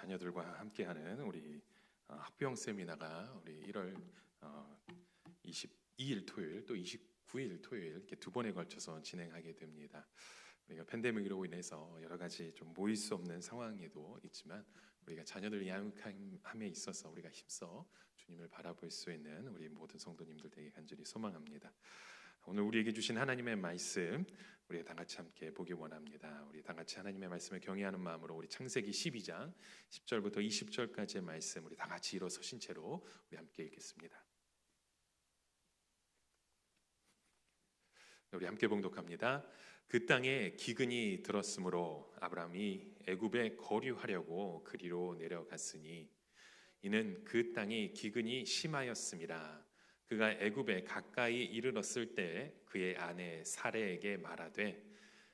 자녀들과 함께하는 우리 학부형 세미나가 우리 1월 22일 토요일 또 29일 토요일 이렇게 두 번에 걸쳐서 진행하게 됩니다. 우리가 팬데믹으로 인해서 여러 가지 좀 모일 수 없는 상황에도 있지만 우리가 자녀들 양육함에 있어서 우리가 힘써 주님을 바라볼 수 있는 우리 모든 성도님들 되게 간절히 소망합니다. 오늘 우리에게 주신 하나님의 말씀 우리가 다 같이 함께 보기 원합니다. 우리 다 같이 하나님의 말씀을 경외하는 마음으로 우리 창세기 12장 10절부터 20절까지의 말씀 우리 다 같이 일어서신 채로 우리 함께 읽겠습니다. 우리 함께 봉독합니다. 그 땅에 기근이 들었으므로 아브라함이 애굽에 거류하려고 그리로 내려갔으니 이는 그 땅이 기근이 심하였음이라. 그가 애굽에 가까이 이르렀을 때 그의 아내 사레에게 말하되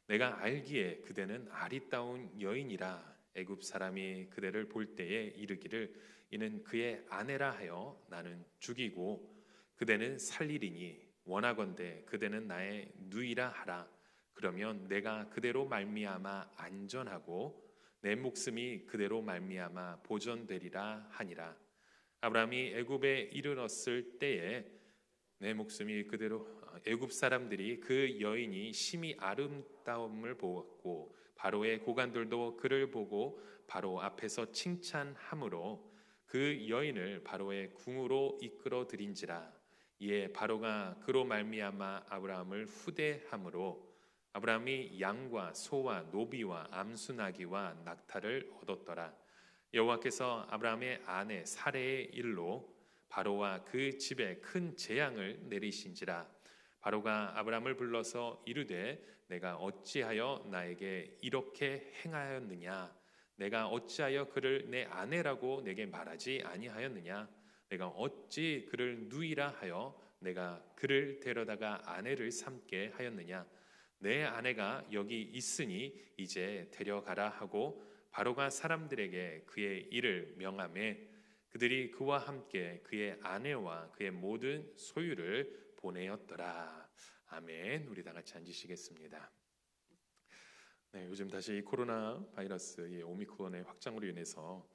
내가 알기에 그대는 아리따운 여인이라. 애굽 사람이 그대를 볼 때에 이르기를 이는 그의 아내라 하여 나는 죽이고 그대는 살리리니 원하건대 그대는 나의 누이라 하라. 그러면 내가 그대로 말미암아 안전하고 내 목숨이 그대로 말미암아 보존되리라 하니라. 아브라함이 애굽에 이르렀을 때에 내 목숨이 그대로 애굽 사람들이 그 여인이 심히 아름다움을 보았고 바로의 고관들도 그를 보고 바로 앞에서 칭찬함으로 그 여인을 바로의 궁으로 이끌어 들인지라. 이에 바로가 그로 말미암아 아브라함을 후대함으로 아브라함이 양과 소와 노비와 암수나기와 낙타를 얻었더라. 여호와께서 아브라함의 아내 사레의 일로 바로와 그 집에 큰 재앙을 내리신지라. 바로가 아브라함을 불러서 이르되 내가 어찌하여 나에게 이렇게 행하였느냐? 내가 어찌하여 그를 내 아내라고 내게 말하지 아니하였느냐? 내가 어찌 그를 누이라 하여 내가 그를 데려다가 아내를 삼게 하였느냐? 내 아내가 여기 있으니 이제 데려가라 하고 바로가 사람들에게 그의 일을 명하매 그들이 그와 함께 그의 아내와 그의 모든 소유를 보내었더라. 아멘. 우리 다 같이 앉으시겠습니다. 네, 요즘 다시 코로나 바이러스 이 오미크론의 확장으로 인해서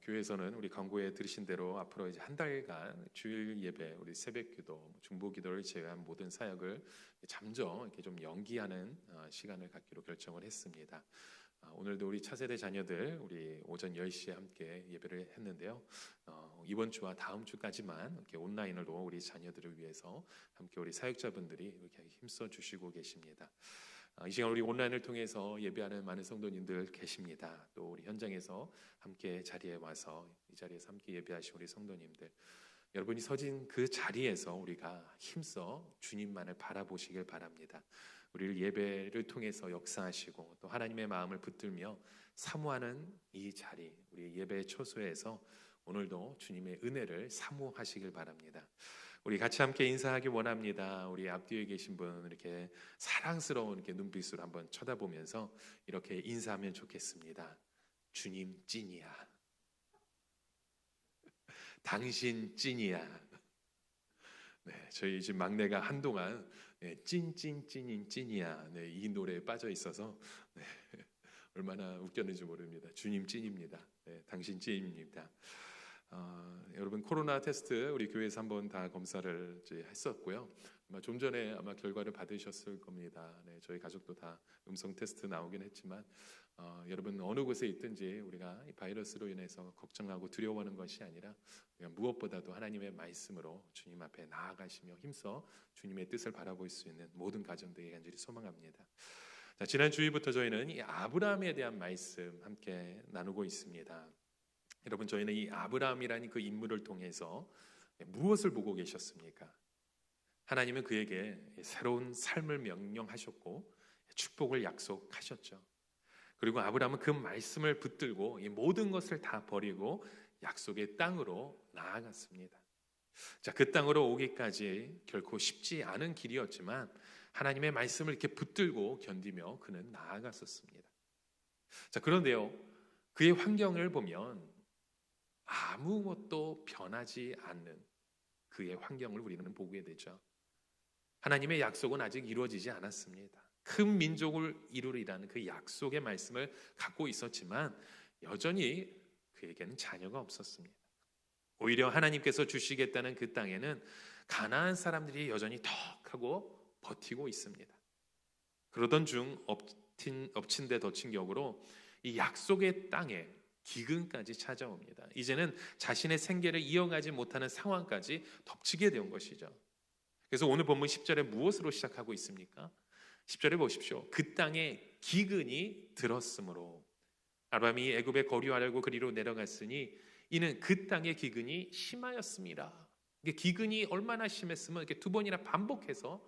교회에서는 우리 광고에 들으신 대로 앞으로 이제 한 달간 주일 예배, 우리 새벽기도, 중보기도를 제외한 모든 사역을 잠정 이렇게 좀 연기하는 시간을 갖기로 결정을 했습니다. 오늘도 우리 차세대 자녀들 우리 오전 10시에 함께 예배를 했는데요. 이번 주와 다음 주까지만 이렇게 온라인으로 우리 자녀들을 위해서 함께 우리 사역자분들이 이렇게 힘써 주시고 계십니다. 이 시간 우리 온라인을 통해서 예배하는 많은 성도님들 계십니다. 또 우리 현장에서 함께 자리에 와서 이 자리에서 함께 예배하신 우리 성도님들, 여러분이 서진 그 자리에서 우리가 힘써 주님만을 바라보시길 바랍니다. 우리를 예배를 통해서 역사하시고 또 하나님의 마음을 붙들며 사모하는 이 자리, 우리 예배 초소에서 오늘도 주님의 은혜를 사모하시길 바랍니다. 우리 같이 함께 인사하기 원합니다. 우리 앞뒤에 계신 분 이렇게 사랑스러운 이렇게 눈빛으로 한번 쳐다보면서 이렇게 인사하면 좋겠습니다. 주님 찐이야. 당신 찐이야. 네, 저희 집 막내가 한동안 찐찐찐인 찐이야. 네, 이 노래에 빠져 있어서 네, 얼마나 웃겼는지 모릅니다. 주님 찐입니다. 네, 당신 찐입니다. 여러분 코로나 테스트 우리 교회에서 한번 다 검사를 했었고요. 아마 좀 전에 아마 결과를 받으셨을 겁니다. 네, 저희 가족도 다 음성 테스트 나오긴 했지만 여러분 어느 곳에 있든지 우리가 이 바이러스로 인해서 걱정하고 두려워하는 것이 아니라 우리가 무엇보다도 하나님의 말씀으로 주님 앞에 나아가시며 힘써 주님의 뜻을 바라볼 수 있는 모든 가정들이 간절히 소망합니다. 자, 지난 주일부터 저희는 이 아브라함에 대한 말씀 함께 나누고 있습니다. 여러분 저희는 이 아브라함이라는 그 인물을 통해서 무엇을 보고 계셨습니까? 하나님은 그에게 새로운 삶을 명령하셨고 축복을 약속하셨죠. 그리고 아브라함은 그 말씀을 붙들고 이 모든 것을 다 버리고 약속의 땅으로 나아갔습니다. 자, 그 땅으로 오기까지 결코 쉽지 않은 길이었지만 하나님의 말씀을 이렇게 붙들고 견디며 그는 나아갔었습니다. 자, 그런데요, 그의 환경을 보면 아무것도 변하지 않는 그의 환경을 우리는 보게 되죠. 하나님의 약속은 아직 이루어지지 않았습니다. 큰 민족을 이루리라는 그 약속의 말씀을 갖고 있었지만 여전히 그에게는 자녀가 없었습니다. 오히려 하나님께서 주시겠다는 그 땅에는 가나안 사람들이 여전히 턱하고 버티고 있습니다. 그러던 중 엎친 데 덮친 격으로 이 약속의 땅에 기근까지 찾아옵니다. 이제는 자신의 생계를 이어가지 못하는 상황까지 덮치게 된 것이죠. 그래서 오늘 본문 10절에 무엇으로 시작하고 있습니까? 10절에 보십시오. 그 땅에 기근이 들었으므로 아브라함이 애굽에 거류하려고 그리로 내려갔으니 이는 그 땅의 기근이 심하였습니다. 이게 기근이 얼마나 심했으면 이렇게 두 번이나 반복해서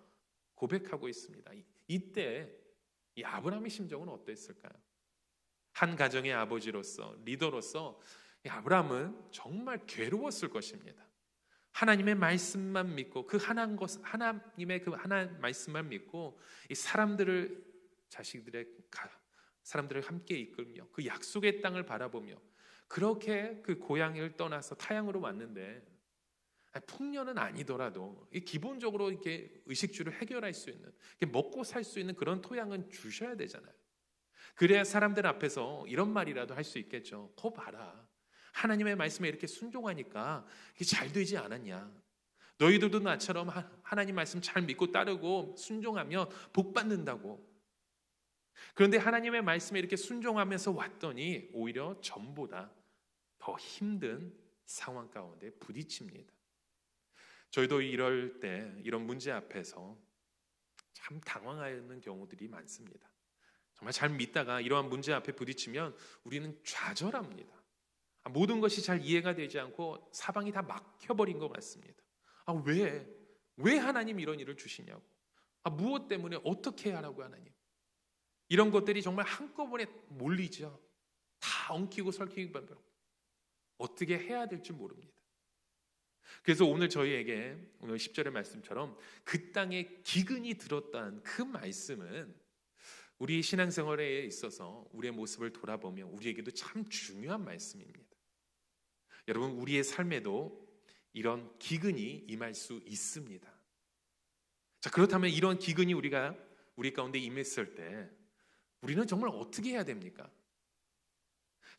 고백하고 있습니다. 이때 이 아브라함의 심정은 어땠을까요? 한 가정의 아버지로서 리더로서 이 아브라함은 정말 괴로웠을 것입니다. 하나님의 말씀만 믿고 그 하나님의 그 하나 말씀만 믿고 이 사람들을 사람들을 함께 이끌며 그 약속의 땅을 바라보며 그렇게 그 고향을 떠나서 타향으로 왔는데 풍년은 아니더라도 기본적으로 이렇게 의식주를 해결할 수 있는 먹고 살 수 있는 그런 토양은 주셔야 되잖아요. 그래야 사람들 앞에서 이런 말이라도 할 수 있겠죠. 거 봐라, 하나님의 말씀에 이렇게 순종하니까 이게 잘 되지 않았냐. 너희들도 나처럼 하나님 말씀 잘 믿고 따르고 순종하면 복 받는다고. 그런데 하나님의 말씀에 이렇게 순종하면서 왔더니 오히려 전보다 더 힘든 상황 가운데 부딪힙니다. 저희도 이럴 때 이런 문제 앞에서 참 당황하는 경우들이 많습니다. 정말 잘 믿다가 이러한 문제 앞에 부딪히면 우리는 좌절합니다. 모든 것이 잘 이해가 되지 않고 사방이 다 막혀버린 것 같습니다. 왜 하나님 이런 일을 주시냐고. 무엇 때문에 어떻게 해야 하라고 하나님. 이런 것들이 정말 한꺼번에 몰리죠. 다 엉키고 설키고 어떻게 해야 될지 모릅니다. 그래서 오늘 저희에게 오늘 10절의 말씀처럼 그 땅에 기근이 들었다는 그 말씀은 우리 신앙생활에 있어서 우리의 모습을 돌아보면 우리에게도 참 중요한 말씀입니다. 여러분, 우리의 삶에도 이런 기근이 임할 수 있습니다. 자, 그렇다면 이런 기근이 우리 가운데 임했을 때 우리는 정말 어떻게 해야 됩니까?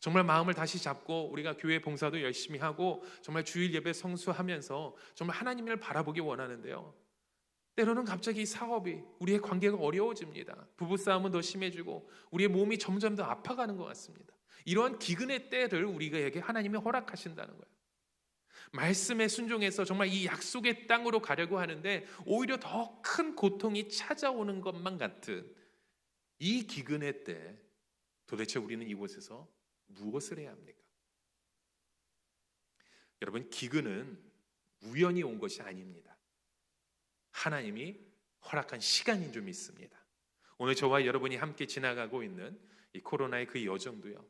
정말 마음을 다시 잡고 우리가 교회 봉사도 열심히 하고 정말 주일 예배 성수하면서 정말 하나님을 바라보기 원하는데요. 때로는 갑자기 사업이 우리의 관계가 어려워집니다. 부부싸움은 더 심해지고 우리의 몸이 점점 더 아파가는 것 같습니다. 이러한 기근의 때를 우리에게 하나님이 허락하신다는 거예요. 말씀에 순종해서 정말 이 약속의 땅으로 가려고 하는데 오히려 더 큰 고통이 찾아오는 것만 같은 이 기근의 때 도대체 우리는 이곳에서 무엇을 해야 합니까? 여러분, 기근은 우연히 온 것이 아닙니다. 하나님이 허락한 시간인 줄 믿습니다. 오늘 저와 여러분이 함께 지나가고 있는 이 코로나의 그 여정도요,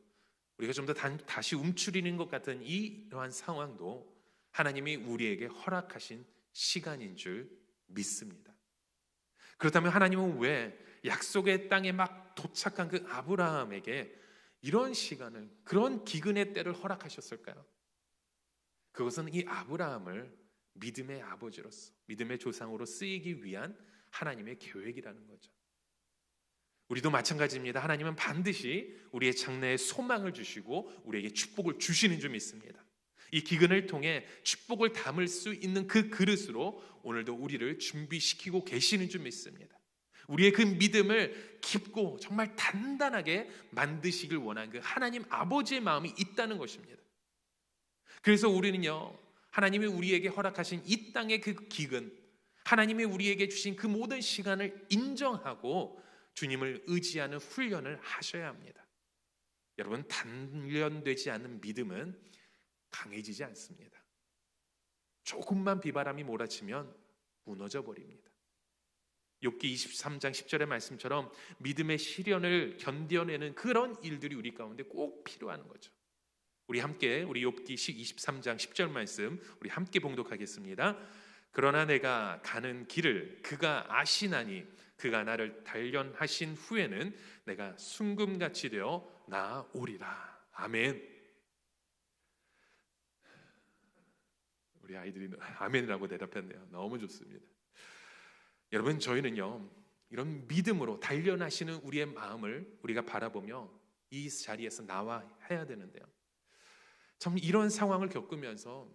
우리가 좀 더 다시 움츠리는 것 같은 이러한 상황도 하나님이 우리에게 허락하신 시간인 줄 믿습니다. 그렇다면 하나님은 왜 약속의 땅에 막 도착한 그 아브라함에게 이런 시간을, 그런 기근의 때를 허락하셨을까요? 그것은 이 아브라함을 믿음의 아버지로서, 믿음의 조상으로 쓰이기 위한 하나님의 계획이라는 거죠. 우리도 마찬가지입니다. 하나님은 반드시 우리의 장래에 소망을 주시고 우리에게 축복을 주시는 줄 믿습니다. 이 기근을 통해 축복을 담을 수 있는 그 그릇으로 오늘도 우리를 준비시키고 계시는 줄 믿습니다. 우리의 그 믿음을 깊고 정말 단단하게 만드시길 원하는 그 하나님 아버지의 마음이 있다는 것입니다. 그래서 우리는요, 하나님이 우리에게 허락하신 이 땅의 그 기근, 하나님이 우리에게 주신 그 모든 시간을 인정하고 주님을 의지하는 훈련을 하셔야 합니다. 여러분, 단련되지 않는 믿음은 강해지지 않습니다. 조금만 비바람이 몰아치면 무너져 버립니다. 욥기 23장 10절의 말씀처럼 믿음의 시련을 견뎌내는 그런 일들이 우리 가운데 꼭 필요한 거죠. 우리 함께 우리 욥기 23장 10절 말씀 우리 함께 봉독하겠습니다. 그러나 내가 가는 길을 그가 아시나니 그가 나를 단련하신 후에는 내가 순금같이 되어 나아오리라. 아멘. 우리 아이들이 아멘이라고 대답했네요. 너무 좋습니다. 여러분, 저희는요, 이런 믿음으로 단련하시는 우리의 마음을 우리가 바라보며 이 자리에서 나와 해야 되는데요. 참 이런 상황을 겪으면서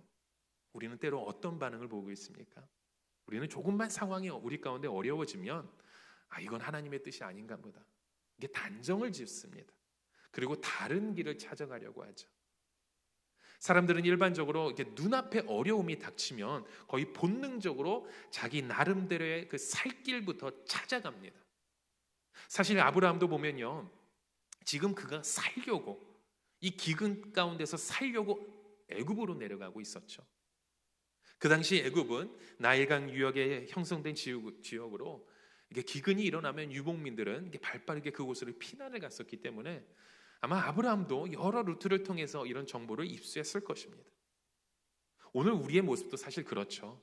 우리는 때로 어떤 반응을 보고 있습니까? 우리는 조금만 상황이 우리 가운데 어려워지면 이건 하나님의 뜻이 아닌가 보다. 이게 단정을 짓습니다. 그리고 다른 길을 찾아가려고 하죠. 사람들은 일반적으로 이렇게 눈앞에 어려움이 닥치면 거의 본능적으로 자기 나름대로의 그 살 길부터 찾아갑니다. 사실 아브라함도 보면요, 지금 그가 살려고, 이 기근 가운데서 살려고 애굽으로 내려가고 있었죠. 그 당시 애굽은 나일강 유역에 형성된 지역으로 이게 기근이 일어나면 유목민들은 이게 발빠르게 그곳으로 피난을 갔었기 때문에 아마 아브라함도 여러 루트를 통해서 이런 정보를 입수했을 것입니다. 오늘 우리의 모습도 사실 그렇죠.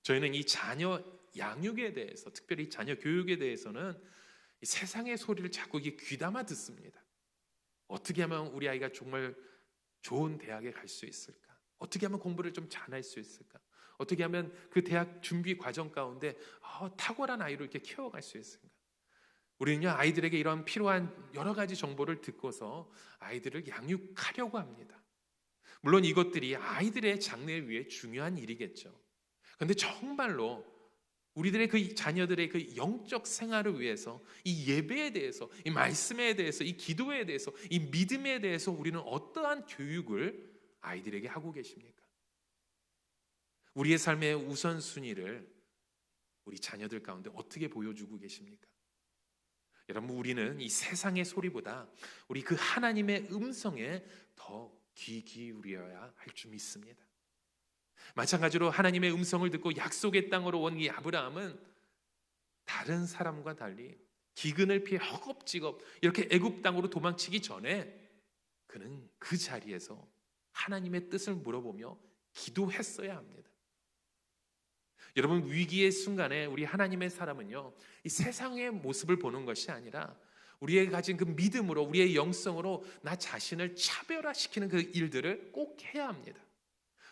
저희는 이 자녀 양육에 대해서, 특별히 자녀 교육에 대해서는 이 세상의 소리를 자꾸 이게 귀담아 듣습니다. 어떻게 하면 우리 아이가 정말 좋은 대학에 갈 수 있을까? 어떻게 하면 공부를 좀 잘할 수 있을까? 어떻게 하면 그 대학 준비 과정 가운데 탁월한 아이로 이렇게 키워갈 수 있을까? 우리는요, 아이들에게 이런 필요한 여러 가지 정보를 듣고서 아이들을 양육하려고 합니다. 물론 이것들이 아이들의 장래를 위해 중요한 일이겠죠. 그런데 정말로 우리들의 그 자녀들의 그 영적 생활을 위해서 이 예배에 대해서, 이 말씀에 대해서, 이 기도에 대해서, 이 믿음에 대해서 우리는 어떠한 교육을 아이들에게 하고 계십니까? 우리의 삶의 우선순위를 우리 자녀들 가운데 어떻게 보여주고 계십니까? 여러분, 우리는 이 세상의 소리보다 우리 그 하나님의 음성에 더 귀 기울여야 할 줄 믿습니다. 마찬가지로 하나님의 음성을 듣고 약속의 땅으로 온 이 아브라함은 다른 사람과 달리 기근을 피해 허겁지겁 이렇게 애굽 땅으로 도망치기 전에 그는 그 자리에서 하나님의 뜻을 물어보며 기도했어야 합니다. 여러분, 위기의 순간에 우리 하나님의 사람은요, 이 세상의 모습을 보는 것이 아니라 우리의 가진 그 믿음으로, 우리의 영성으로 나 자신을 차별화시키는 그 일들을 꼭 해야 합니다.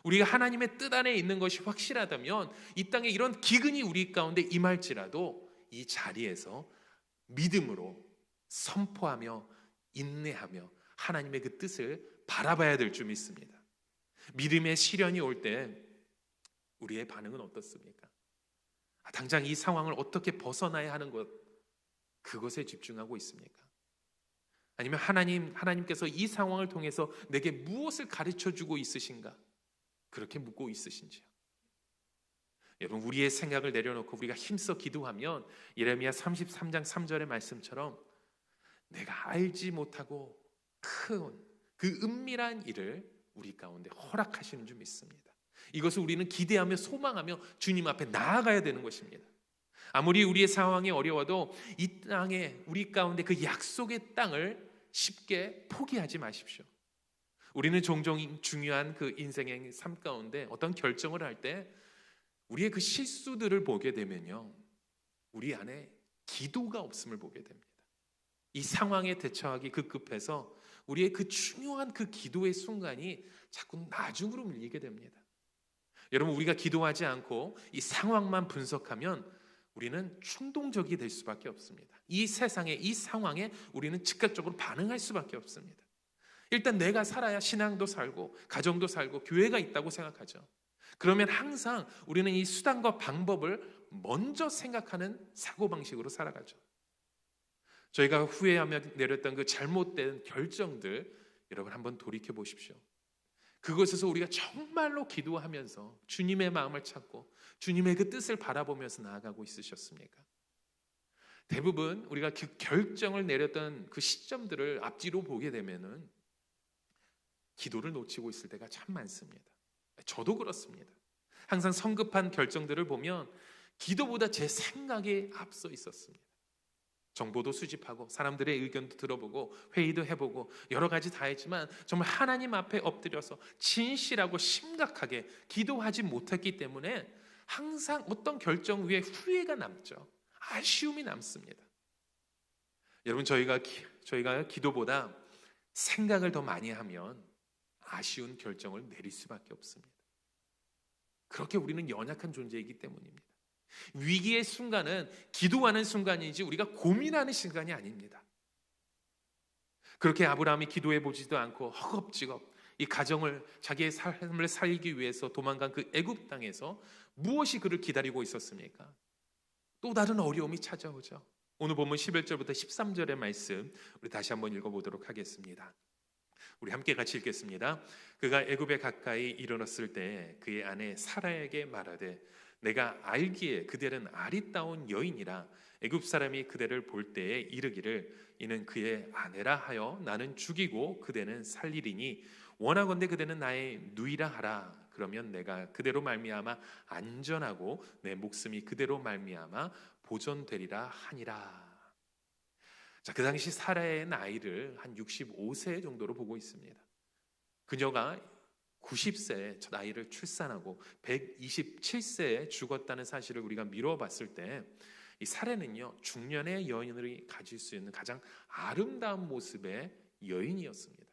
우리가 하나님의 뜻 안에 있는 것이 확실하다면 이 땅에 이런 기근이 우리 가운데 임할지라도 이 자리에서 믿음으로 선포하며 인내하며 하나님의 그 뜻을 바라봐야 될 줄 믿습니다. 믿음의 시련이 올 때 우리의 반응은 어떻습니까? 당장 이 상황을 어떻게 벗어나야 하는 것, 그것에 집중하고 있습니까? 아니면 하나님께서 이 상황을 통해서 내게 무엇을 가르쳐주고 있으신가? 그렇게 묻고 있으신지요? 여러분, 우리의 생각을 내려놓고 우리가 힘써 기도하면 예레미야 33장 3절의 말씀처럼 내가 알지 못하고 큰 그 은밀한 일을 우리 가운데 허락하시는 줄 믿습니다. 이것을 우리는 기대하며 소망하며 주님 앞에 나아가야 되는 것입니다. 아무리 우리의 상황이 어려워도 이 땅에 우리 가운데 그 약속의 땅을 쉽게 포기하지 마십시오. 우리는 종종 중요한 그 인생의 삶 가운데 어떤 결정을 할 때 우리의 그 실수들을 보게 되면요, 우리 안에 기도가 없음을 보게 됩니다. 이 상황에 대처하기 급급해서 우리의 그 중요한 그 기도의 순간이 자꾸 나중으로 밀리게 됩니다. 여러분, 우리가 기도하지 않고 이 상황만 분석하면 우리는 충동적이 될 수밖에 없습니다. 이 세상에, 이 상황에 우리는 즉각적으로 반응할 수밖에 없습니다. 일단 내가 살아야 신앙도 살고 가정도 살고 교회가 있다고 생각하죠. 그러면 항상 우리는 이 수단과 방법을 먼저 생각하는 사고방식으로 살아가죠. 저희가 후회하며 내렸던 그 잘못된 결정들, 여러분 한번 돌이켜 보십시오. 그것에서 우리가 정말로 기도하면서 주님의 마음을 찾고 주님의 그 뜻을 바라보면서 나아가고 있으셨습니까? 대부분 우리가 그 결정을 내렸던 그 시점들을 앞뒤로 보게 되면은 기도를 놓치고 있을 때가 참 많습니다. 저도 그렇습니다. 항상 성급한 결정들을 보면 기도보다 제 생각에 앞서 있었습니다. 정보도 수집하고 사람들의 의견도 들어보고 회의도 해보고 여러 가지 다 했지만 정말 하나님 앞에 엎드려서 진실하고 심각하게 기도하지 못했기 때문에 항상 어떤 결정 위에 후회가 남죠. 아쉬움이 남습니다. 여러분, 저희가 기도보다 생각을 더 많이 하면 아쉬운 결정을 내릴 수밖에 없습니다. 그렇게 우리는 연약한 존재이기 때문입니다. 위기의 순간은 기도하는 순간이지 우리가 고민하는 시간이 아닙니다. 그렇게 아브라함이 기도해 보지도 않고 허겁지겁 이 가정을, 자기의 삶을 살기 위해서 도망간 그 애굽 땅에서 무엇이 그를 기다리고 있었습니까? 또 다른 어려움이 찾아오죠. 오늘 본문 11절부터 13절의 말씀 우리 다시 한번 읽어보도록 하겠습니다. 우리 함께 같이 읽겠습니다. 그가 애굽에 가까이 이르렀을 때 그의 아내 사라에게 말하되 내가 알기에 그대는 아리따운 여인이라 애굽 사람이 그대를 볼 때에 이르기를 이는 그의 아내라 하여 나는 죽이고 그대는 살리리니 원하건대 그대는 나의 누이라 하라. 그러면 내가 그대로 말미암아 안전하고 내 목숨이 그대로 말미암아 보존되리라 하니라. 자, 그 당시 사라의 나이를 한 65세 정도로 보고 있습니다. 그녀가 90세에 나이를 출산하고 127세에 죽었다는 사실을 우리가 미루어 봤을 때 이 사라는요, 중년의 여인이 가질 수 있는 가장 아름다운 모습의 여인이었습니다.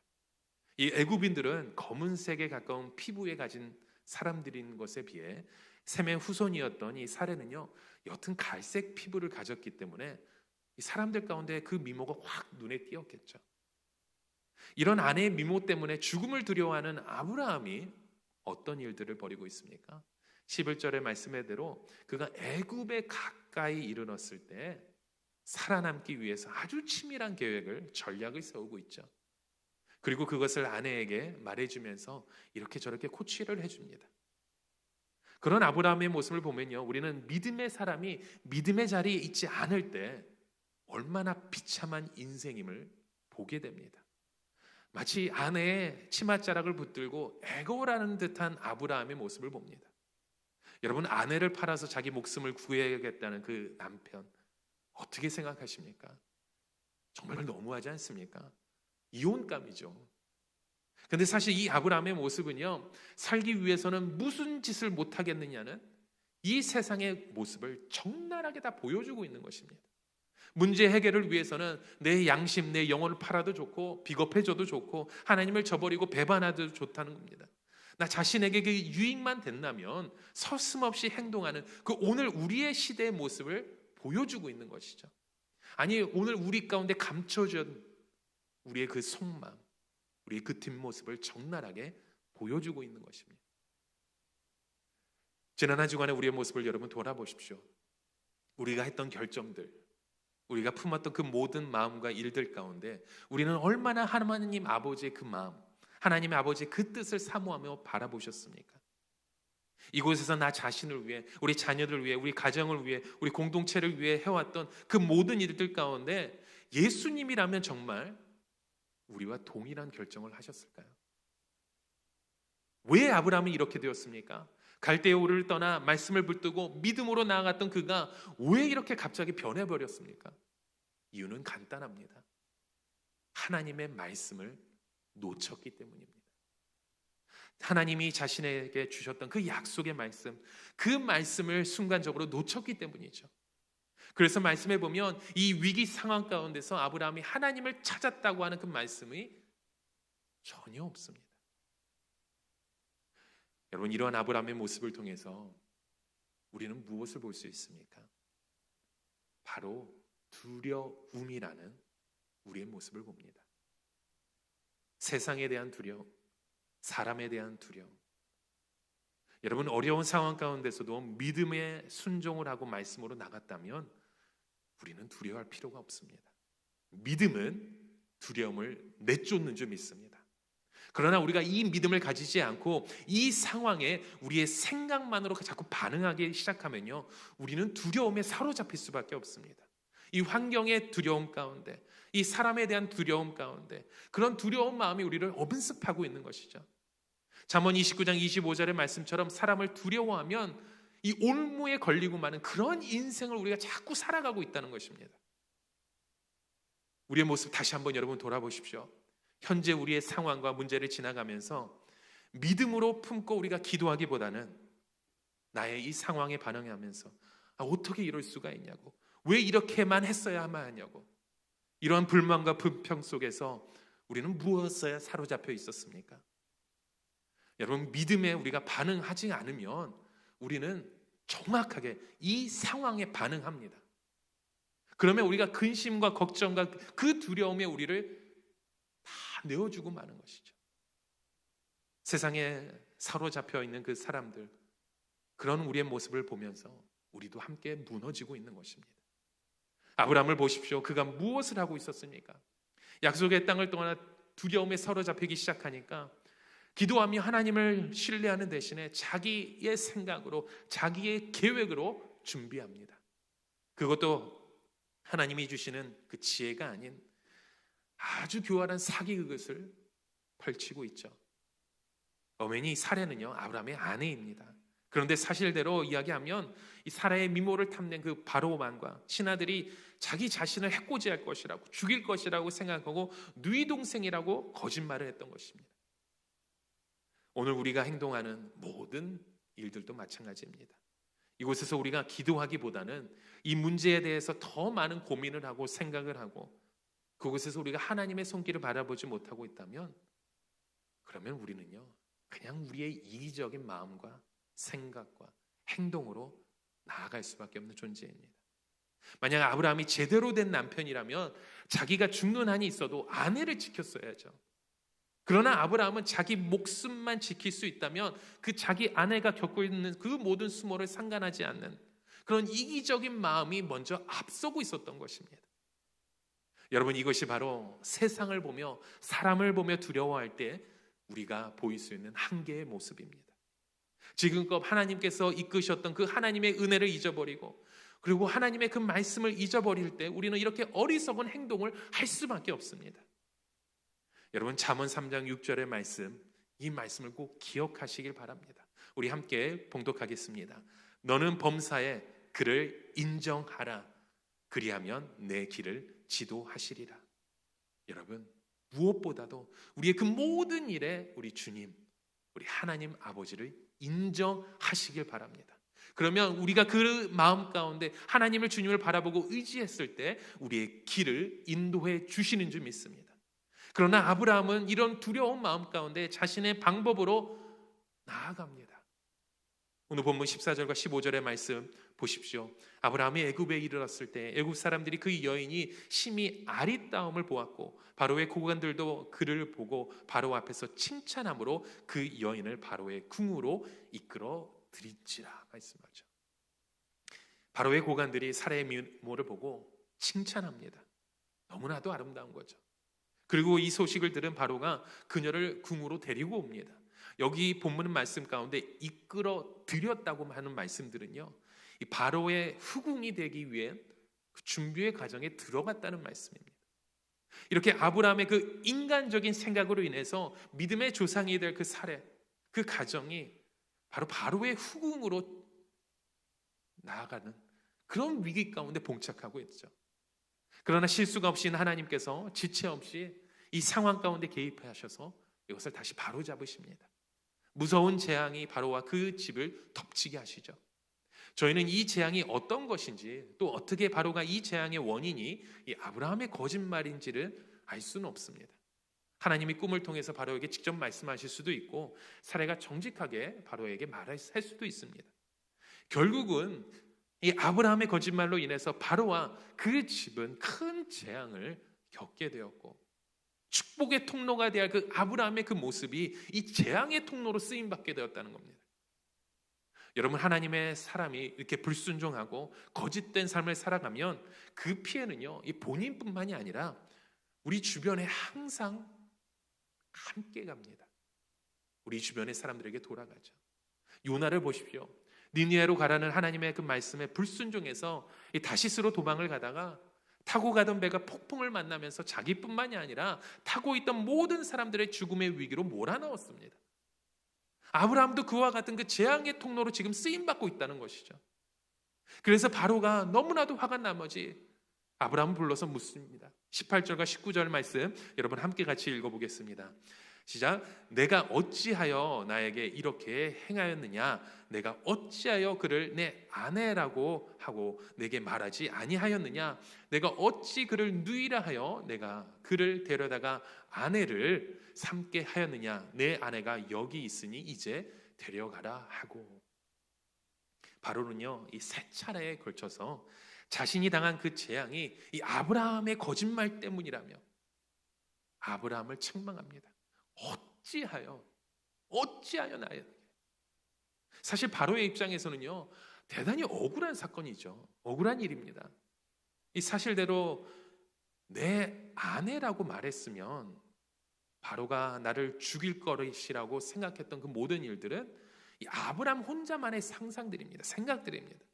이 애굽인들은 검은색에 가까운 피부에 가진 사람들인 것에 비해 셈의 후손이었던 이 사라는요, 옅은 갈색 피부를 가졌기 때문에 이 사람들 가운데 그 미모가 확 눈에 띄었겠죠. 이런 아내의 미모 때문에 죽음을 두려워하는 아브라함이 어떤 일들을 벌이고 있습니까? 11절의 말씀대로 그가 애굽에 가까이 이르렀을 때 살아남기 위해서 아주 치밀한 계획을, 전략을 세우고 있죠. 그리고 그것을 아내에게 말해주면서 이렇게 저렇게 코치를 해줍니다. 그런 아브라함의 모습을 보면요, 우리는 믿음의 사람이 믿음의 자리에 있지 않을 때 얼마나 비참한 인생임을 보게 됩니다. 마치 아내의 치맛자락을 붙들고 애고라는 듯한 아브라함의 모습을 봅니다. 여러분, 아내를 팔아서 자기 목숨을 구해야겠다는 그 남편 어떻게 생각하십니까? 정말 너무하지 않습니까? 이혼감이죠. 근데 사실 이 아브라함의 모습은요, 살기 위해서는 무슨 짓을 못하겠느냐는 이 세상의 모습을 적나라하게 다 보여주고 있는 것입니다. 문제 해결을 위해서는 내 양심, 내 영혼을 팔아도 좋고 비겁해져도 좋고 하나님을 저버리고 배반하도 좋다는 겁니다. 나 자신에게 그 유익만 된다면 서슴없이 행동하는 그 오늘 우리의 시대의 모습을 보여주고 있는 것이죠. 아니, 오늘 우리 가운데 감춰진 우리의 그 속마음, 우리의 그 뒷모습을 적나라하게 보여주고 있는 것입니다. 지난 한 주간의 우리의 모습을 여러분 돌아보십시오. 우리가 했던 결정들, 우리가 품었던 그 모든 마음과 일들 가운데 우리는 얼마나 하나님 아버지의 그 마음, 하나님의 아버지의 그 뜻을 사모하며 바라보셨습니까? 이곳에서 나 자신을 위해, 우리 자녀들을 위해, 우리 가정을 위해, 우리 공동체를 위해 해왔던 그 모든 일들 가운데 예수님이라면 정말 우리와 동일한 결정을 하셨을까요? 왜 아브라함이 이렇게 되었습니까? 갈대아 우르를 떠나 말씀을 붙들고 믿음으로 나아갔던 그가 왜 이렇게 갑자기 변해버렸습니까? 이유는 간단합니다. 하나님의 말씀을 놓쳤기 때문입니다. 하나님이 자신에게 주셨던 그 약속의 말씀, 그 말씀을 순간적으로 놓쳤기 때문이죠. 그래서 말씀해 보면 이 위기 상황 가운데서 아브라함이 하나님을 찾았다고 하는 그 말씀이 전혀 없습니다. 여러분, 이러한 아브라함의 모습을 통해서 우리는 무엇을 볼 수 있습니까? 바로 두려움이라는 우리의 모습을 봅니다. 세상에 대한 두려움, 사람에 대한 두려움. 여러분, 어려운 상황 가운데서도 믿음에 순종을 하고 말씀으로 나갔다면 우리는 두려워할 필요가 없습니다. 믿음은 두려움을 내쫓는 줄 믿습니다. 그러나 우리가 이 믿음을 가지지 않고 이 상황에 우리의 생각만으로 자꾸 반응하기 시작하면요, 우리는 두려움에 사로잡힐 수밖에 없습니다. 이 환경의 두려움 가운데, 이 사람에 대한 두려움 가운데 그런 두려운 마음이 우리를 어분습하고 있는 것이죠. 잠언 29장 25절의 말씀처럼 사람을 두려워하면 이 올무에 걸리고 마는 그런 인생을 우리가 자꾸 살아가고 있다는 것입니다. 우리의 모습 다시 한번 여러분 돌아보십시오. 현재 우리의 상황과 문제를 지나가면서 믿음으로 품고 우리가 기도하기보다는 나의 이 상황에 반응하면서 어떻게 이럴 수가 있냐고, 왜 이렇게만 했어야만 하냐고, 이러한 불만과 불평 속에서 우리는 무엇에 사로잡혀 있었습니까? 여러분, 믿음에 우리가 반응하지 않으면 우리는 정확하게 이 상황에 반응합니다. 그러면 우리가 근심과 걱정과 그 두려움에 우리를 다 내어주고 마는 것이죠. 세상에 사로잡혀 있는 그 사람들, 그런 우리의 모습을 보면서 우리도 함께 무너지고 있는 것입니다. 아브라함을 보십시오. 그가 무엇을 하고 있었습니까? 약속의 땅을 떠나 두려움에 사로잡히기 시작하니까 기도하며 하나님을 신뢰하는 대신에 자기의 생각으로, 자기의 계획으로 준비합니다. 그것도 하나님이 주시는 그 지혜가 아닌 아주 교활한 사기 그것을 펼치고 있죠. 어머니 사레는요, 아브라함의 아내입니다. 그런데 사실대로 이야기하면 이 사라의 미모를 탐낸 그 바로 왕과 신하들이 자기 자신을 해코지할 것이라고, 죽일 것이라고 생각하고 누이 동생이라고 거짓말을 했던 것입니다. 오늘 우리가 행동하는 모든 일들도 마찬가지입니다. 이곳에서 우리가 기도하기보다는 이 문제에 대해서 더 많은 고민을 하고 생각을 하고 그곳에서 우리가 하나님의 손길을 바라보지 못하고 있다면, 그러면 우리는요, 그냥 우리의 이기적인 마음과 생각과 행동으로 나아갈 수밖에 없는 존재입니다. 만약 아브라함이 제대로 된 남편이라면 자기가 죽는 한이 있어도 아내를 지켰어야죠. 그러나 아브라함은 자기 목숨만 지킬 수 있다면 그 자기 아내가 겪고 있는 그 모든 수모를 상관하지 않는 그런 이기적인 마음이 먼저 앞서고 있었던 것입니다. 여러분, 이것이 바로 세상을 보며 사람을 보며 두려워할 때 우리가 보일 수 있는 한계의 모습입니다. 지금껏 하나님께서 이끄셨던 그 하나님의 은혜를 잊어버리고, 그리고 하나님의 그 말씀을 잊어버릴 때 우리는 이렇게 어리석은 행동을 할 수밖에 없습니다. 여러분, 잠언 3장 6절의 말씀, 이 말씀을 꼭 기억하시길 바랍니다. 우리 함께 봉독하겠습니다. 너는 범사에 그를 인정하라. 그리하면 내 길을 지도하시리라. 여러분, 무엇보다도 우리의 그 모든 일에 우리 주님, 우리 하나님 아버지를 인정하시길 바랍니다. 그러면 우리가 그 마음 가운데 하나님을, 주님을 바라보고 의지했을 때 우리의 길을 인도해 주시는 줄 믿습니다. 그러나 아브라함은 이런 두려운 마음 가운데 자신의 방법으로 나아갑니다. 오늘 본문 14절과 15절의 말씀 보십시오. 아브라함이 애굽에 이르렀을 때 애굽 사람들이 그 여인이 심히 아리따움을 보았고 바로의 고관들도 그를 보고 바로 앞에서 칭찬함으로 그 여인을 바로의 궁으로 이끌어 들인지라 말씀하죠. 바로의 고관들이 사라의 미모를 보고 칭찬합니다. 너무나도 아름다운 거죠. 그리고 이 소식을 들은 바로가 그녀를 궁으로 데리고 옵니다. 여기 본문 말씀 가운데 이끌어 들였다고 하는 말씀들은요, 이 바로의 후궁이 되기 위해 그 준비의 과정에 들어갔다는 말씀입니다. 이렇게 아브라함의 그 인간적인 생각으로 인해서 믿음의 조상이 될 그 사례, 그 가정이 바로 바로의 후궁으로 나아가는 그런 위기 가운데 봉착하고 있죠. 그러나 실수가 없인 하나님께서 지체 없이 이 상황 가운데 개입하셔서 이것을 다시 바로잡으십니다. 무서운 재앙이 바로와 그 집을 덮치게 하시죠. 저희는 이 재앙이 어떤 것인지, 또 어떻게 바로가 이 재앙의 원인이 이 아브라함의 거짓말인지를 알 수는 없습니다. 하나님이 꿈을 통해서 바로에게 직접 말씀하실 수도 있고 사례가 정직하게 바로에게 말할 수도 있습니다. 결국은 이 아브라함의 거짓말로 인해서 바로와 그 집은 큰 재앙을 겪게 되었고, 축복의 통로가 되어 그 아브라함의 그 모습이 이 재앙의 통로로 쓰임받게 되었다는 겁니다. 여러분, 하나님의 사람이 이렇게 불순종하고 거짓된 삶을 살아가면 그 피해는요, 이 본인뿐만이 아니라 우리 주변에 항상 함께 갑니다. 우리 주변의 사람들에게 돌아가죠. 요나를 보십시오. 니느웨로 가라는 하나님의 그 말씀에 불순종해서 이 다시스로 도망을 가다가 타고 가던 배가 폭풍을 만나면서 자기뿐만이 아니라 타고 있던 모든 사람들의 죽음의 위기로 몰아넣었습니다. 아브라함도 그와 같은 그 재앙의 통로로 지금 쓰임받고 있다는 것이죠. 그래서 바로가 너무나도 화가 나머지 아브라함을 불러서 묻습니다. 18절과 19절 말씀 여러분 함께 같이 읽어보겠습니다. 시작. 내가 어찌하여 나에게 이렇게 행하였느냐? 내가 어찌하여 그를 내 아내라고 하고 내게 말하지 아니하였느냐? 내가 어찌 그를 누이라 하여 내가 그를 데려다가 아내를 삼게 하였느냐? 내 아내가 여기 있으니 이제 데려가라 하고. 바로는요, 이 세 차례에 걸쳐서 자신이 당한 그 재앙이 이 아브라함의 거짓말 때문이라며 아브라함을 책망합니다. 어찌하여 어찌하여 나에게. 사실 바로의 입장에서는요, 대단히 억울한 사건이죠. 억울한 일입니다. 이 사실대로 내 아내라고 말했으면 바로가 나를 죽일 것이라고 생각했던 그 모든 일들은 이 아브람 혼자만의 상상들입니다. 생각들입니다.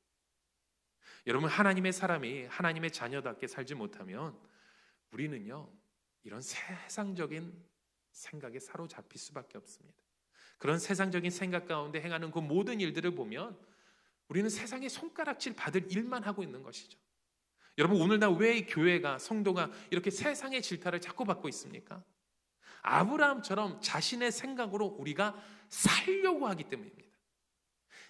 여러분, 하나님의 사람이 하나님의 자녀답게 살지 못하면 우리는요, 이런 세상적인 생각에 사로잡힐 수밖에 없습니다. 그런 세상적인 생각 가운데 행하는 그 모든 일들을 보면 우리는 세상에 손가락질 받을 일만 하고 있는 것이죠. 여러분, 오늘날 왜 교회가, 성도가 이렇게 세상의 질타를 자꾸 받고 있습니까? 아브라함처럼 자신의 생각으로 우리가 살려고 하기 때문입니다.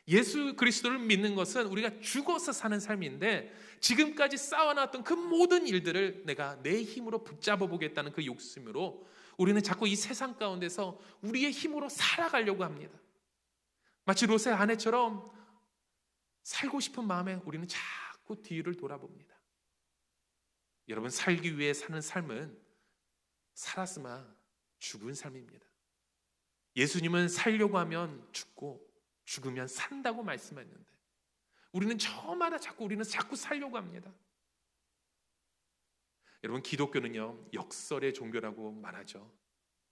예수 그리스도를 믿는 것은 우리가 죽어서 사는 삶인데, 지금까지 쌓아놨던 그 모든 일들을 내가 내 힘으로 붙잡아 보겠다는 그 욕심으로 우리는 자꾸 이 세상 가운데서 우리의 힘으로 살아가려고 합니다. 마치 롯의 아내처럼 살고 싶은 마음에 우리는 자꾸 뒤를 돌아봅니다. 여러분, 살기 위해 사는 삶은 살았으나 죽은 삶입니다. 예수님은 살려고 하면 죽고 죽으면 산다고 말씀했는데 우리는 저마다 우리는 자꾸 살려고 합니다. 여러분, 기독교는요, 역설의 종교라고 말하죠.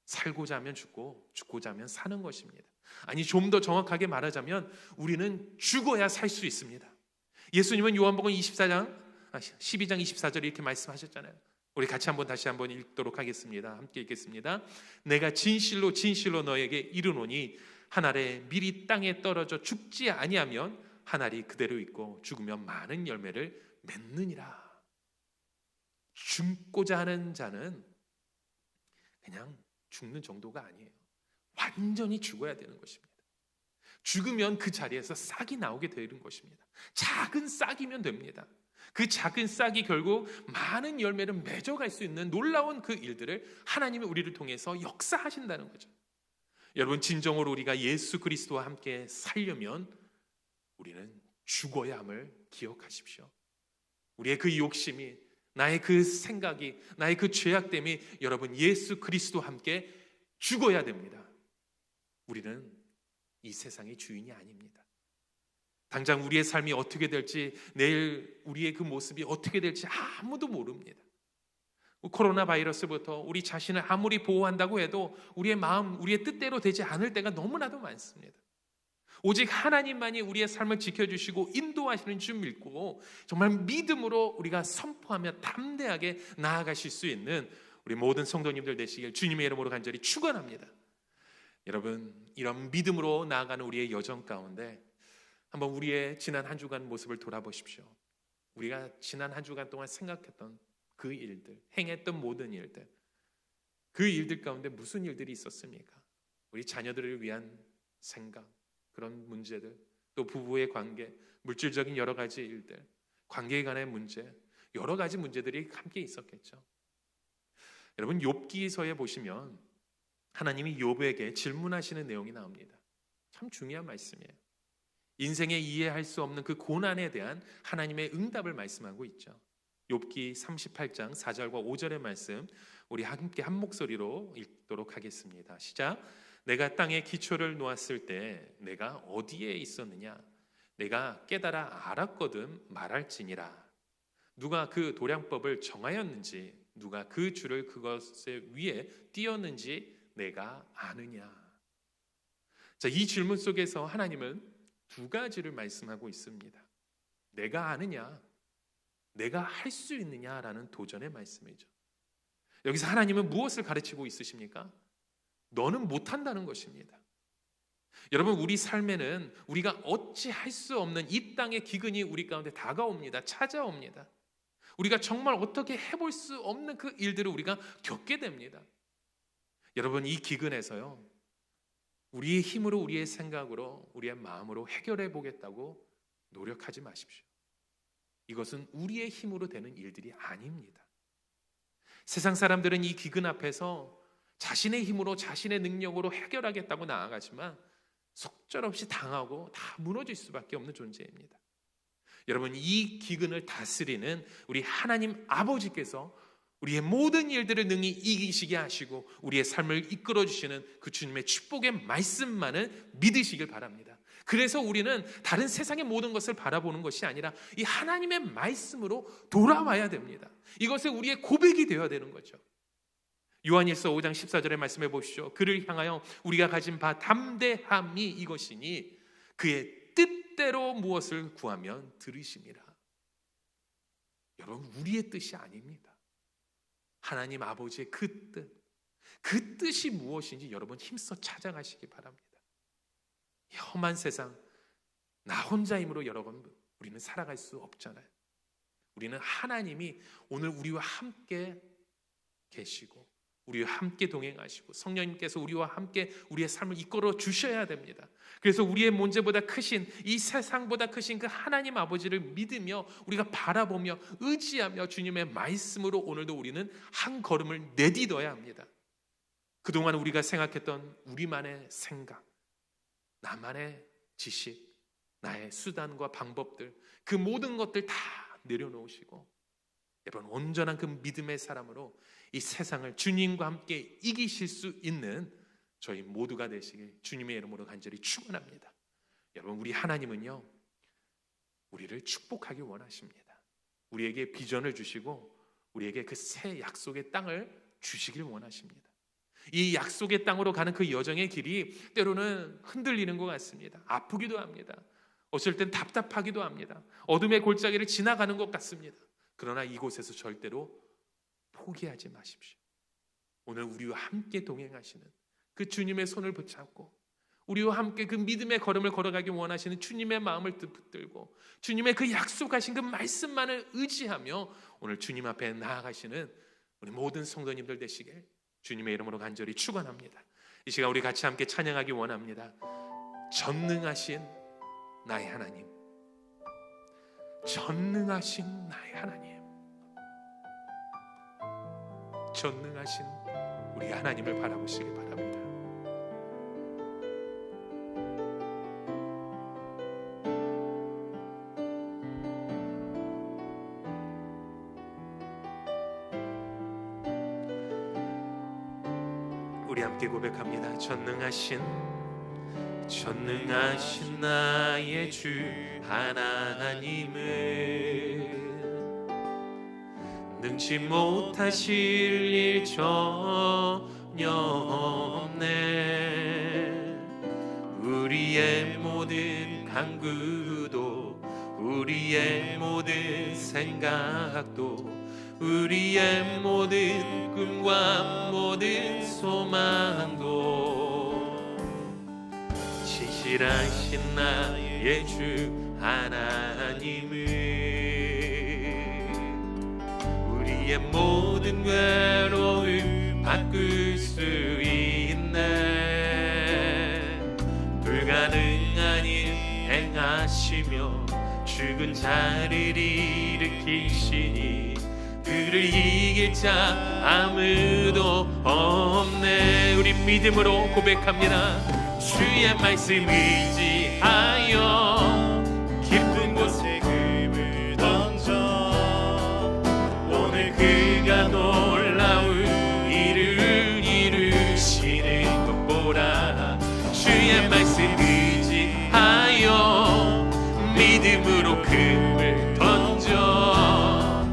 살고자 하면 죽고 죽고자 하면 사는 것입니다. 아니, 좀 더 정확하게 말하자면 우리는 죽어야 살 수 있습니다. 예수님은 요한복음 12장 24절 이렇게 말씀하셨잖아요. 우리 같이 다시 한번 읽도록 하겠습니다. 함께 읽겠습니다. 내가 진실로 진실로 너에게 이르노니 한 알에 밀이 땅에 떨어져 죽지 아니하면 한 알이 그대로 있고 죽으면 많은 열매를 맺느니라. 죽고자 하는 자는 그냥 죽는 정도가 아니에요. 완전히 죽어야 되는 것입니다. 죽으면 그 자리에서 싹이 나오게 되는 것입니다. 작은 싹이면 됩니다. 그 작은 싹이 결국 많은 열매를 맺어갈 수 있는 놀라운 그 일들을 하나님이 우리를 통해서 역사하신다는 거죠. 여러분, 진정으로 우리가 예수 그리스도와 함께 살려면 우리는 죽어야 함을 기억하십시오. 우리의 그 욕심이, 나의 그 생각이, 나의 그 죄악됨이 여러분 예수 그리스도와 함께 죽어야 됩니다. 우리는 이 세상의 주인이 아닙니다. 당장 우리의 삶이 어떻게 될지, 내일 우리의 그 모습이 어떻게 될지 아무도 모릅니다. 코로나 바이러스부터 우리 자신을 아무리 보호한다고 해도 우리의 마음, 우리의 뜻대로 되지 않을 때가 너무나도 많습니다. 오직 하나님만이 우리의 삶을 지켜주시고 인도하시는 줄 믿고 정말 믿음으로 우리가 선포하며 담대하게 나아가실 수 있는 우리 모든 성도님들 되시길 주님의 이름으로 간절히 축원합니다. 여러분, 이런 믿음으로 나아가는 우리의 여정 가운데 한번 우리의 지난 한 주간 모습을 돌아보십시오. 우리가 지난 한 주간 동안 생각했던 그 일들, 행했던 모든 일들, 그 일들 가운데 무슨 일들이 있었습니까? 우리 자녀들을 위한 생각, 그런 문제들, 또 부부의 관계, 물질적인 여러 가지 일들, 관계에 관한 문제, 여러 가지 문제들이 함께 있었겠죠. 여러분, 욥기서에 보시면 하나님이 욥에게 질문하시는 내용이 나옵니다. 참 중요한 말씀이에요. 인생에 이해할 수 없는 그 고난에 대한 하나님의 응답을 말씀하고 있죠. 욥기 38장 4절과 5절의 말씀 우리 함께 한 목소리로 읽도록 하겠습니다. 시작. 내가 땅에 기초를 놓았을 때 내가 어디에 있었느냐? 내가 깨달아 알았거든 말할지니라. 누가 그 도량법을 정하였는지, 누가 그 줄을 그것의 위에 띄었는지 내가 아느냐? 자, 이 질문 속에서 하나님은 두 가지를 말씀하고 있습니다. 내가 아느냐, 내가 할 수 있느냐라는 도전의 말씀이죠. 여기서 하나님은 무엇을 가르치고 있으십니까? 너는 못한다는 것입니다. 여러분, 우리 삶에는 우리가 어찌 할 수 없는 이 땅의 기근이 우리 가운데 다가옵니다. 찾아옵니다. 우리가 정말 어떻게 해볼 수 없는 그 일들을 우리가 겪게 됩니다. 여러분, 이 기근에서요, 우리의 힘으로, 우리의 생각으로, 우리의 마음으로 해결해 보겠다고 노력하지 마십시오. 이것은 우리의 힘으로 되는 일들이 아닙니다. 세상 사람들은 이 기근 앞에서 자신의 힘으로, 자신의 능력으로 해결하겠다고 나아가지만 속절없이 당하고 다 무너질 수밖에 없는 존재입니다. 여러분, 이 기근을 다스리는 우리 하나님 아버지께서 우리의 모든 일들을 능히 이기시게 하시고 우리의 삶을 이끌어 주시는 그 주님의 축복의 말씀만을 믿으시길 바랍니다. 그래서 우리는 다른 세상의 모든 것을 바라보는 것이 아니라 이 하나님의 말씀으로 돌아와야 됩니다. 이것이 우리의 고백이 되어야 되는 거죠. 요한일서 5장 14절의 말씀해 보십시오. 그를 향하여 우리가 가진 바 담대함이 이것이니 그의 뜻대로 무엇을 구하면 들으심이라. 여러분, 우리의 뜻이 아닙니다. 하나님 아버지의 그 뜻이 무엇인지 여러분 힘써 찾아가시기 바랍니다. 이 험한 세상, 나 혼자 힘으로 여러분 우리는 살아갈 수 없잖아요. 우리는 하나님이 오늘 우리와 함께 계시고 우리와 함께 동행하시고 성령님께서 우리와 함께 우리의 삶을 이끌어 주셔야 됩니다. 그래서 우리의 문제보다 크신, 이 세상보다 크신 그 하나님 아버지를 믿으며 우리가 바라보며 의지하며 주님의 말씀으로 오늘도 우리는 한 걸음을 내딛어야 합니다. 그동안 우리가 생각했던 우리만의 생각, 나만의 지식, 나의 수단과 방법들, 그 모든 것들 다 내려놓으시고 여러분, 온전한 그 믿음의 사람으로 이 세상을 주님과 함께 이기실 수 있는 저희 모두가 되시길 주님의 이름으로 간절히 축원합니다. 여러분, 우리 하나님은요, 우리를 축복하기 원하십니다. 우리에게 비전을 주시고 우리에게 그 새 약속의 땅을 주시길 원하십니다. 이 약속의 땅으로 가는 그 여정의 길이 때로는 흔들리는 것 같습니다. 아프기도 합니다. 어쩔 땐 답답하기도 합니다. 어둠의 골짜기를 지나가는 것 같습니다. 그러나 이곳에서 절대로 포기하지 마십시오. 오늘 우리와 함께 동행하시는 그 주님의 손을 붙잡고 우리와 함께 그 믿음의 걸음을 걸어가기 원하시는 주님의 마음을 붙들고 주님의 그 약속하신 그 말씀만을 의지하며 오늘 주님 앞에 나아가시는 우리 모든 성도님들 되시길 주님의 이름으로 간절히 축원합니다. 이 시간 우리 같이 함께 찬양하기 원합니다. 전능하신 나의 하나님, 전능하신 나의 하나님, 전능하신 우리 하나님을 바라보시기 바랍니다. 우리 함께 고백합니다. 전능하신 나의 주 하나님을 능치 못하실 일 전혀 없네. 우리의 모든 간구도 우리의 모든 생각도 우리의 모든 꿈과 모든 소망도 신실하신 나의 주 하나님을 우리의 모든 괴로움 바꿀 수 있네. 불가능한 일 행하시며 죽은 자를 일으키시니 그를 이길 자 아무도 없네. 우리 믿음으로 고백합니다. 주의 말씀 의지하여 깊은 곳에 금을 던져 오늘 그가 놀라운 일을 이루시는 것 보라. 주의 말씀 의지하여 믿음으로 금을 던져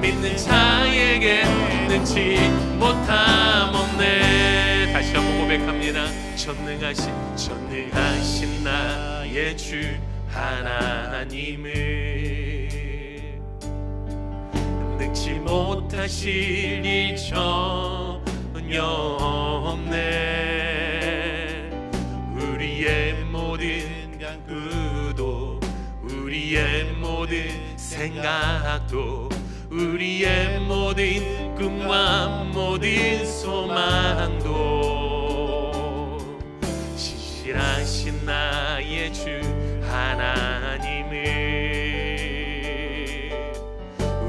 믿는 자에게 능치 못함 없네. 다시 한번 고백합니다. 전능하신 나의 주 하나님을 능치 못하실 일 전혀 없네. 우리의 모든 간구도 우리의 모든 생각도 우리의 모든 꿈과 모든 소망도 신실하신 나의 주 하나님을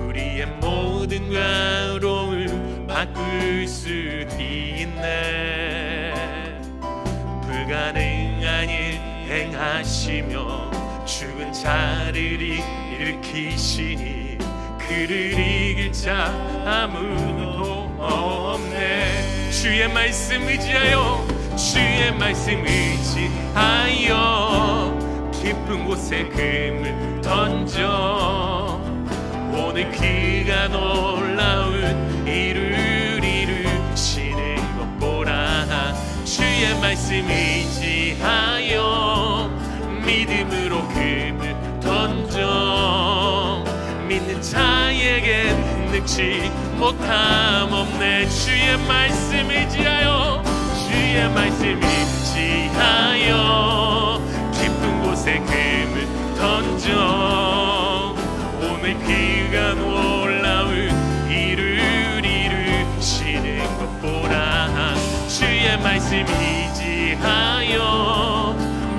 우리의 모든 괴로움 바꿀 수 있네. 불가능한 일 행하시며 죽은 자를 일으키시니 그를 이길 자 아무도 없네. 주의 말씀 의지하여 주의 말씀 의지하여 깊은 곳에 금을 던져 오늘 그가 놀라운 일을 이루시는 것 보라. 주의 말씀 의지하여 믿음으로 금을 던져 믿는 자에게 능치 못함 없네. 주의 말씀 의지하여 주의 말씀 의지하여 깊은 곳에 금을 던져 오늘 그가 놀라운 일을 이루시는 것 보라. 주의 말씀 의지하여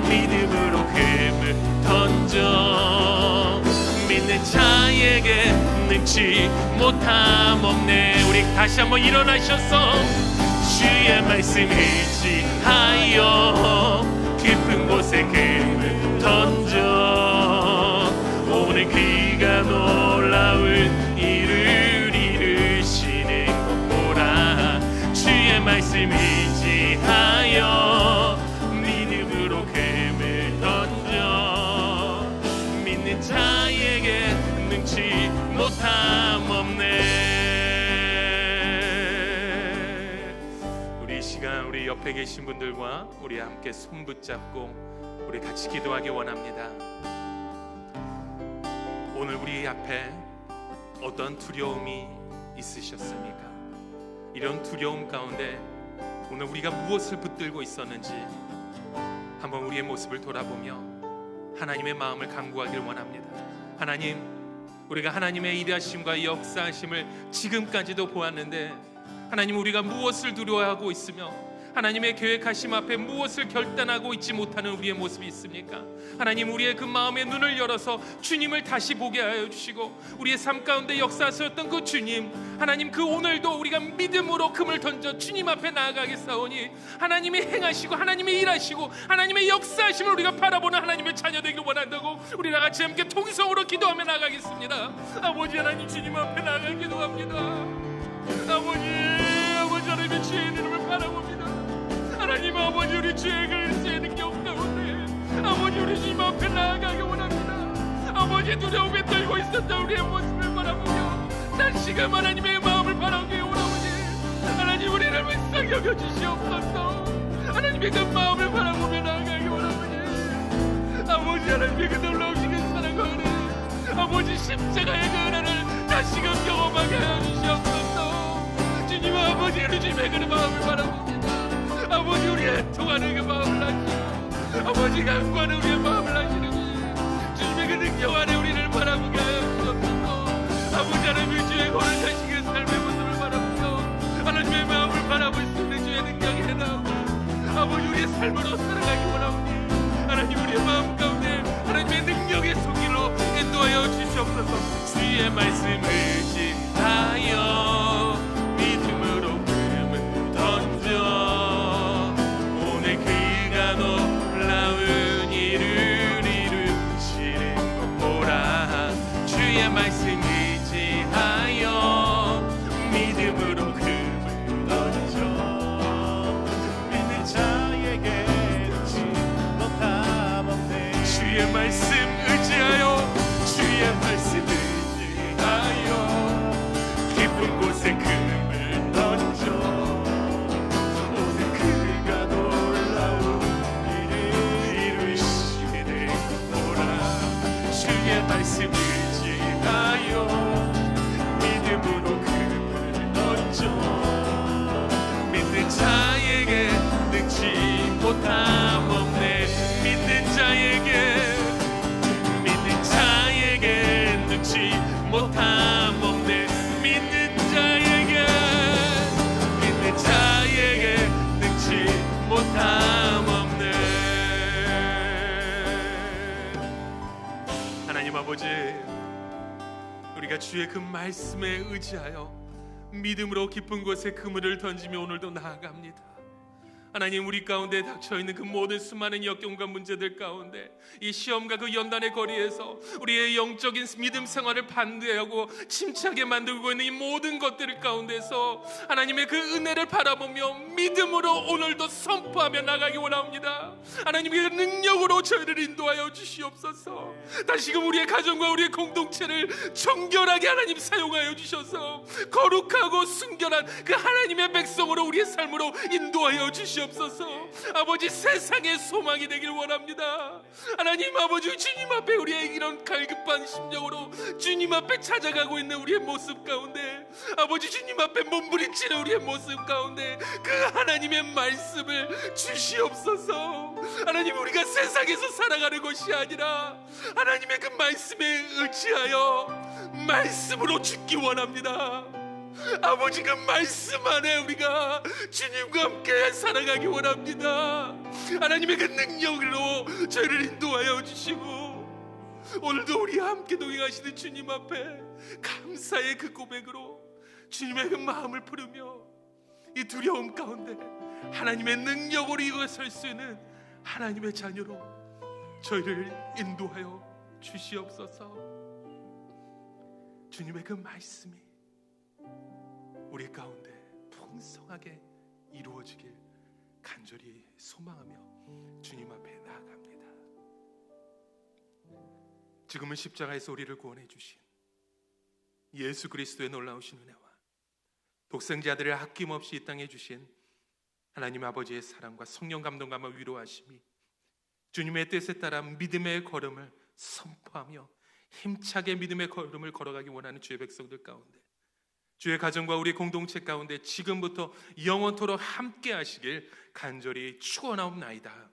믿음으로 금을 던져 믿는 자에게 능치 못함 없네. 우리 다시 한번 일어나셔서 주의 말씀 의지하여 깊은 곳에 금을 던져 오늘 그가 놀라운 일을 이루시는 것 보라. 주의 말씀 의지하여 믿음으로 금을 던져 믿는 자에게 능치 못함 없네. 우리 이 시간 우리 옆에 계신 분들과 우리 함께 손 붙잡고 우리 같이 기도하기 원합니다. 오늘 우리 앞에 어떤 두려움이 있으셨습니까? 이런 두려움 가운데 오늘 우리가 무엇을 붙들고 있었는지 한번 우리의 모습을 돌아보며 하나님의 마음을 간구하기를 원합니다. 하나님, 우리가 하나님의 일하심과 역사하심을 지금까지도 보았는데 하나님, 우리가 무엇을 두려워하고 있으며 하나님의 계획하심 앞에 무엇을 결단하고 있지 못하는 우리의 모습이 있습니까? 하나님, 우리의 그 마음의 눈을 열어서 주님을 다시 보게 하여 주시고 우리의 삶 가운데 역사하셨던 그 주님, 하나님, 그 오늘도 우리가 믿음으로 금을 던져 주님 앞에 나아가겠사오니 하나님이 행하시고 하나님이 일하시고 하나님의 역사하심을 우리가 바라보는 하나님의 자녀 되기를 원한다고 우리 다같이 함께 통성으로 기도하며 나아가겠습니다. 아버지 하나님, 주님 앞에 나아가 기도합니다. 아버지 하나님의 주의 이름을 바라봅니다. 하나님, 아버지, 우리 죄를 죄는 게 없다오네. 아버지, 우리 주님 앞에 나아가기 원합니다. 아버지, 두려움에 떨고 있었던 우리의 모습을 바라보며 다시금 하나님의 마음을 바라보기 원하오니 하나님, 우리를 불쌍히 여겨주시옵소서. 하나님의 그 마음을 바라보며 나아가기 원하오니 아버지, 하나님의 그 놀라우신 그 사랑과 은혜, 아버지 십자가의 그 은혜를 다시금 경험하게 하여 주시옵소서. 주님, 아버지, 우리 주님의 그 마음을 바라봅니다. 아버지, 우리의 애통하는 그 마음을 아시고 아버지, 간구하는 우리의 마음을 아시는 주님의 그 능력 안에 우리를 바라보게 하여 주옵소서. 아버지 하나님의 주의 거룩하신 그 삶의 모습을 바라보며 하나님의 마음을 바라볼 수 있는 주의 능력이 되나오고 아버지, 우리의 삶으로 살아가기 원하오니 하나님, 우리의 마음 가운데 하나님의 능력의 손길로 인도하여 주시옵소서. 주의 말씀을 의지하여 믿음으로 금을 던져 오늘 그가 놀라운 일을 이루시는 것 보라. 주의 말씀 의지하여 믿음으로 금을 던져 믿는 자에게 능치 못함 없네. 주의 말씀 의지하여 주의 말씀 의지하여 깊은 곳에 금을 던져 오늘 그가 놀라운 일을 이루시게 되노라. 주의 말씀 의지하여 믿음으로 금을 던져 믿는 자에게 능치 못함 없네. 믿는 자에게 능치 못함 없네. 믿는 자에게 능치 못함 없네. 하나님 아버지, 우리가 주의 그 말씀에 의지하여 믿음으로 깊은 곳에 그물을 던지며 오늘도 나아갑니다. 하나님, 우리 가운데 닥쳐있는 그 모든 수많은 역경과 문제들 가운데 이 시험과 그 연단의 거리에서 우리의 영적인 믿음 생활을 반대하고 침체하게 만들고 있는 이 모든 것들 가운데서 하나님의 그 은혜를 바라보며 믿음으로 오늘도 선포하며 나가기 원합니다. 하나님의 능력으로 저희를 인도하여 주시옵소서. 다시금 우리의 가정과 우리의 공동체를 정결하게 하나님 사용하여 주셔서 거룩하고 순결한 그 하나님의 백성으로 우리의 삶으로 인도하여 주시옵소서. 아버지, 세상의 소망이 되길 원합니다. 하나님 아버지, 주님 앞에 우리의 이런 갈급한 심령으로 주님 앞에 찾아가고 있는 우리의 모습 가운데, 아버지 주님 앞에 몸부림치는 우리의 모습 가운데 그 하나님의 말씀을 주시옵소서. 하나님, 우리가 세상에서 살아가는 것이 아니라 하나님의 그 말씀에 의지하여 말씀으로 죽기 원합니다. 아버지, 그 말씀 안에 우리가 주님과 함께 살아가기 원합니다. 하나님의 그 능력으로 저희를 인도하여 주시고, 오늘도 우리와 함께 동행하시는 주님 앞에 감사의 그 고백으로 주님의 그 마음을 부르며 이 두려움 가운데 하나님의 능력으로 일어설 수 있는 하나님의 자녀로 저희를 인도하여 주시옵소서. 주님의 그 말씀이 우리 가운데 풍성하게 이루어지길 간절히 소망하며 주님 앞에 나아갑니다. 지금은 십자가에서 우리를 구원해 주신 예수 그리스도의 놀라우신 은혜와 독생자들을 아낌없이 이 땅에 주신 하나님 아버지의 사랑과 성령 감동감과 위로하심이 주님의 뜻에 따라 믿음의 걸음을 선포하며 힘차게 믿음의 걸음을 걸어가기 원하는 주의 백성들 가운데, 주의 가정과 우리 공동체 가운데 지금부터 영원토록 함께 하시길 간절히 축원하옵나이다.